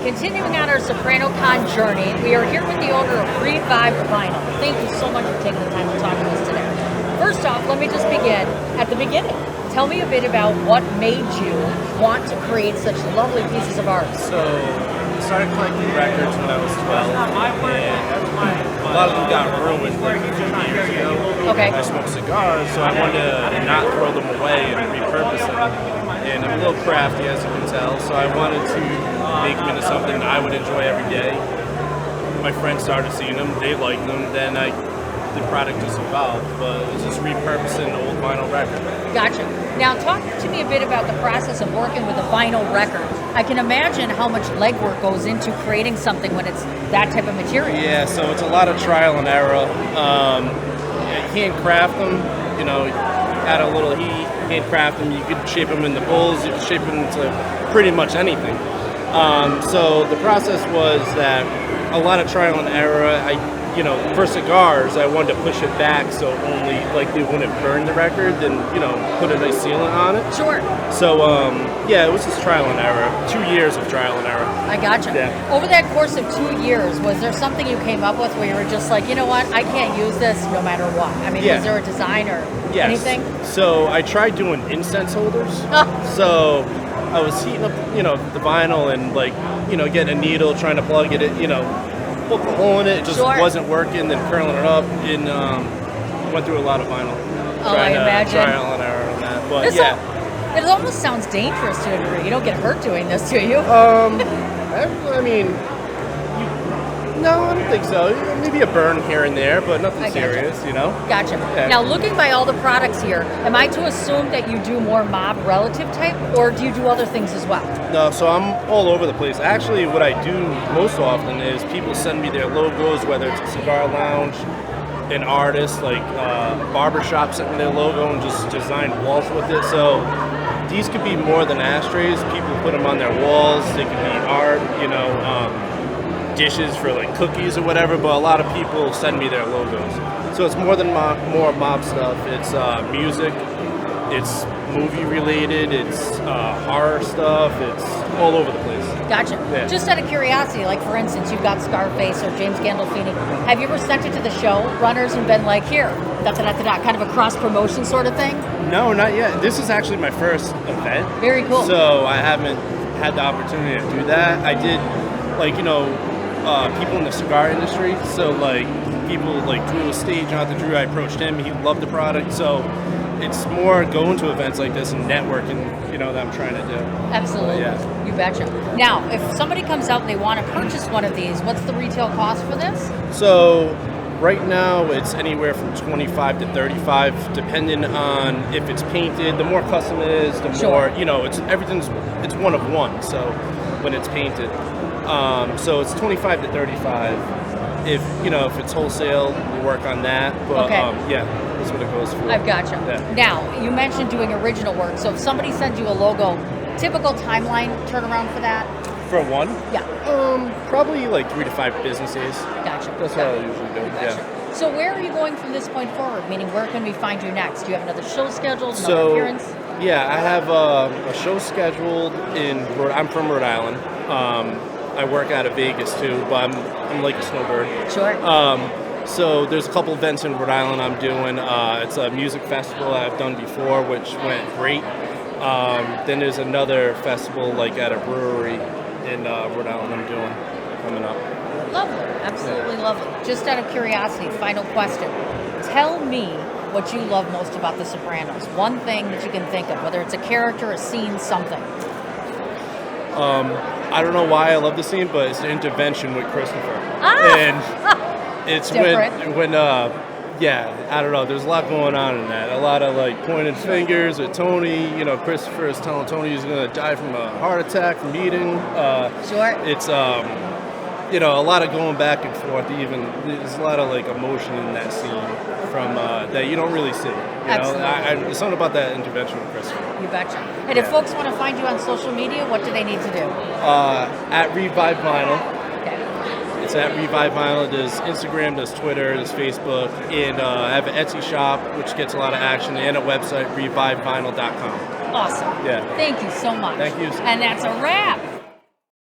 continuing on our SopranoCon journey, we are here with the owner of RevibedVinyl. Thank you so much for taking the time to talk to us today. First off, let me just begin at the beginning. Tell me a bit about what made you want to create such lovely pieces of art. So, I started collecting records when I was 12, and a lot of them got ruined like a few years ago. Okay. I smoked cigars, so I wanted to not throw them away and repurpose them. And I'm a little crafty, as you can tell, so I wanted to make them into something I would enjoy every day. My friends started seeing them, they liked them, then the product just evolved, but it was just repurposing an old vinyl record. Gotcha. Now talk to me a bit about the process of working with a vinyl record. I can imagine how much legwork goes into creating something when it's that type of material. Yeah, so it's a lot of trial and error. Handcraft them, you know, add a little heat, handcraft them. You could shape them into bowls, you could shape them into pretty much anything. So the process was that a lot of trial and error. For cigars, I wanted to push it back so only like they wouldn't burn the record, then put a nice sealant on it. Sure. So it was just trial and error. 2 years of trial and error. I gotcha. Yeah. Over that course of 2 years, was there something you came up with where you were just like, you know what, I can't use this no matter what? I mean, was there a design or anything? So I tried doing incense holders. So I was heating up, the vinyl and getting a needle, trying to plug it, poke a hole in it. It just wasn't working. Then curling it up, and went through a lot of vinyl. I imagine. Trial and error on that, but it almost sounds dangerous to a degree. You don't get hurt doing this, do you? I mean, no, I don't think so. Maybe a burn here and there, but nothing serious, Gotcha. Yeah. Now, looking by all the products here, am I to assume that you do more mob relative type, or do you do other things as well? No, so I'm all over the place. Actually, what I do most often is people send me their logos, whether it's a cigar lounge, an artist, like barbershop sent me their logo and just designed walls with it. So these could be more than ashtrays. People put them on their walls. They could be art, dishes for like cookies or whatever, but a lot of people send me their logos. So it's more than more mob stuff. It's music, it's movie related, it's horror stuff, it's all over the place. Gotcha. Yeah. Just out of curiosity, like for instance, you've got Scarface or James Gandolfini. Have you ever sent it to the show runners and been like, here, kind of a cross promotion sort of thing? No, not yet. This is actually my first event. Very cool. So I haven't had the opportunity to do that. I did, people in the cigar industry. So people like Drew Estate, Jonathan Drew, I approached him. He loved the product. So it's more going to events like this and networking, that I'm trying to do. Absolutely. Yeah. You betcha. Now, if somebody comes out and they want to purchase one of these, what's the retail cost for this? So right now it's anywhere from 25 to 35, depending on if it's painted. The more custom it is, the more, it's one of one. So when it's painted. So it's 25 to 35. If it's wholesale, we'll work on that. But that's what it goes for. I've gotcha. Yeah. Now, you mentioned doing original work. So if somebody sends you a logo, typical timeline turnaround for that? For one? Yeah. Probably 3 to 5 business days. Gotcha. That's what I usually do. Gotcha. Yeah. So where are you going from this point forward? Meaning, where can we find you next? Do you have another show scheduled, another appearance? Yeah, I have a show scheduled I'm from Rhode Island. I work out of Vegas too, but I'm like a snowbird. Sure. So there's a couple events in Rhode Island I'm doing. It's a music festival I've done before, which went great. Then there's another festival at a brewery in Rhode Island I'm doing coming up. Lovely. Absolutely lovely. Just out of curiosity, final question. Tell me what you love most about The Sopranos. One thing that you can think of, whether it's a character, a scene, something. I don't know why I love the scene, but it's the intervention with Christopher. And it's when I don't know, there's a lot going on in that. A lot of pointed fingers at Tony. Christopher is telling Tony he's going to die from a heart attack from eating. Sure. It's a lot of going back and forth. Even there's a lot of emotion in that scene from that you don't really see. Absolutely. There's something about that intervention with Christopher. You betcha. And if folks want to find you on social media, what do they need to do? At RevibedVinyl. Okay. It's at RevibedVinyl. There's Instagram, there's Twitter, there's Facebook, and I have an Etsy shop which gets a lot of action, and a website, RevibedVinyl.com. Awesome. Yeah. Thank you so much. Thank you. And that's a wrap.